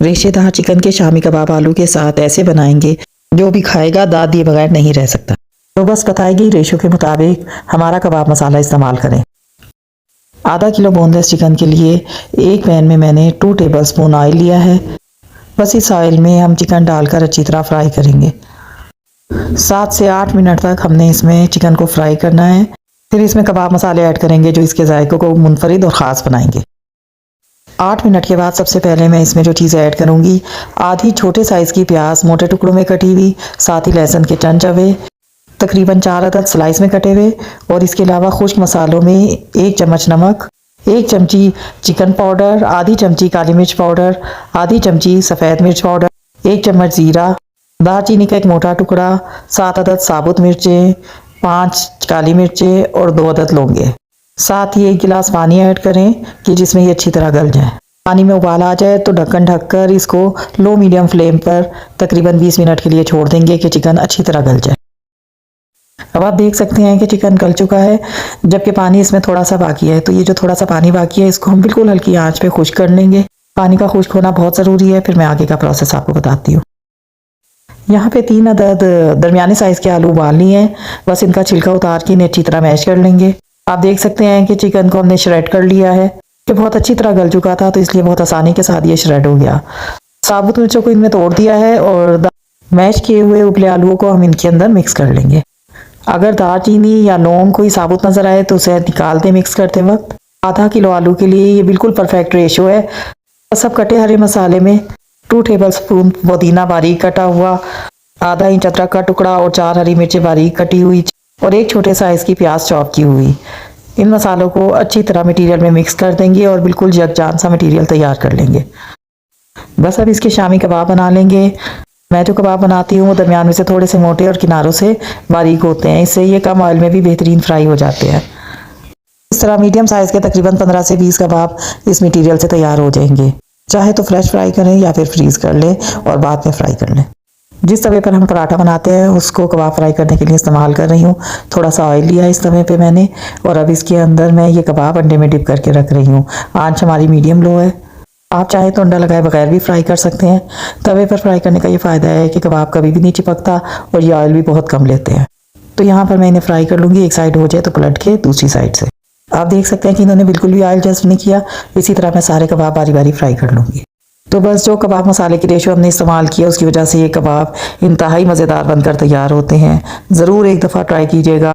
रेशेदार चिकन के शामी कबाब आलू के साथ ऐसे बनाएंगे जो भी खाएगा दाद दिए बगैर नहीं रह सकता। तो बस बताई गई रेशो के मुताबिक हमारा कबाब मसाला इस्तेमाल करें। आधा किलो बोनलेस चिकन के लिए एक पैन में मैंने 2 टेबलस्पून ऑयल लिया है। बस इस ऑयल में हम चिकन डालकर अच्छी तरह फ्राई करेंगे। 7 से 8 मिनट तक हमने इसमें चिकन को फ्राई करना है। फिर इसमें कबाब मसाले ऐड करेंगे जो इसके जायकों को मुनफरिद और ख़ास बनाएंगे। 8 मिनट के बाद सबसे पहले मैं इसमें जो चीज़ें ऐड करूँगी, आधी छोटे साइज़ की प्याज मोटे टुकड़ों में कटी हुई, साथ ही लहसुन के चंद चवे, तकरीबन 4 अदद स्लाइस में कटे हुए, और इसके अलावा खुश्क मसालों में 1 चम्मच नमक, 1 चमची चिकन पाउडर, आधी चमची काली मिर्च पाउडर, आधी चमची सफ़ेद मिर्च पाउडर, 1 चम्मच ज़ीरा, दालचीनी का 1 मोटा टुकड़ा, 7 अदद साबुत मिर्चें, 5 काली मिर्चें और 2 अदद लौंगे। साथ ही 1 गिलास पानी ऐड करें कि जिसमें ये अच्छी तरह गल जाए। पानी में उबाल आ जाए तो ढक्कन ढककर इसको लो मीडियम फ्लेम पर तकरीबन 20 मिनट के लिए छोड़ देंगे कि चिकन अच्छी तरह गल जाए। अब आप देख सकते हैं कि चिकन गल चुका है, जबकि पानी इसमें थोड़ा सा बाकी है। तो ये जो थोड़ा सा पानी बाकी है इसको हम बिल्कुल हल्की आंच पे खुश्क कर लेंगे। पानी का खुश्क होना बहुत ज़रूरी है। फिर मैं आगे का प्रोसेस आपको बताती हूँ। यहाँ पे 3 अदद दरमियाने साइज़ के आलू उबाल लिए हैं। बस इनका छिलका उतार के इन्हें अच्छी तरह मैश कर लेंगे। आप देख सकते हैं कि चिकन को हमने श्रेड कर लिया है कि बहुत अच्छी तरह गल चुका था, तो इसलिए बहुत आसानी के साथ ये श्रेड हो गया। साबुत मिर्चों को इनमें तोड़ दिया है और मैश किए हुए उबले आलूओं को हम इनके अंदर मिक्स कर लेंगे। अगर दालचीनी या लौंग कोई साबुत नज़र आए तो उसे निकाल दें मिक्स करते वक्त। आधा किलो आलू के लिए ये बिल्कुल परफेक्ट रेशो है। सब कटे हरे मसाले में 2 टेबलस्पून पुदीना बारीक कटा हुआ, आधा इंच अदरक का टुकड़ा और 4 हरी मिर्चें बारीक कटी हुई और 1 छोटे साइज़ की प्याज चॉप की हुई। इन मसालों को अच्छी तरह मटेरियल में मिक्स कर देंगे और बिल्कुल यकजान सा मटेरियल तैयार कर लेंगे। बस अब इसके शामी कबाब बना लेंगे। मैं जो कबाब बनाती हूँ वो दरमियान में से थोड़े से मोटे और किनारों से बारीक होते हैं। इससे ये कम ऑयल में भी बेहतरीन फ्राई हो जाते हैं। इस तरह मीडियम साइज़ के तकरीबन 15 से 20 कबाब इस मटेरियल से तैयार हो जाएंगे। चाहे तो फ्रेश फ्राई करें या फिर फ्रीज़ कर लें और बाद में फ्राई कर लें। जिस तवे पर हम पराठा बनाते हैं उसको कबाब फ्राई करने के लिए इस्तेमाल कर रही हूँ। थोड़ा सा ऑयल लिया है इस तवे पे मैंने, और अब इसके अंदर मैं ये कबाब अंडे में डिप करके रख रही हूँ। आंच हमारी मीडियम लो है। आप चाहे तो अंडा लगाए बगैर भी फ्राई कर सकते हैं। तवे पर फ्राई करने का ये फ़ायदा है कि कबाब कभी भी नहीं चिपकता और ये ऑयल भी बहुत कम लेते हैं। तो यहाँ पर मैं इन्हें फ्राई कर लूँगी। एक साइड हो जाए तो पलट के दूसरी साइड से। आप देख सकते हैं कि इन्होंने बिल्कुल भी ऑयल जस्ट नहीं किया। इसी तरह मैं सारे कबाब बारी बारी फ्राई कर लूँगी। तो बस जो कबाब मसाले की रेशो हमने इस्तेमाल किया उसकी वजह से ये कबाब इंतहाई मज़ेदार बनकर तैयार होते हैं। ज़रूर एक दफ़ा ट्राई कीजिएगा।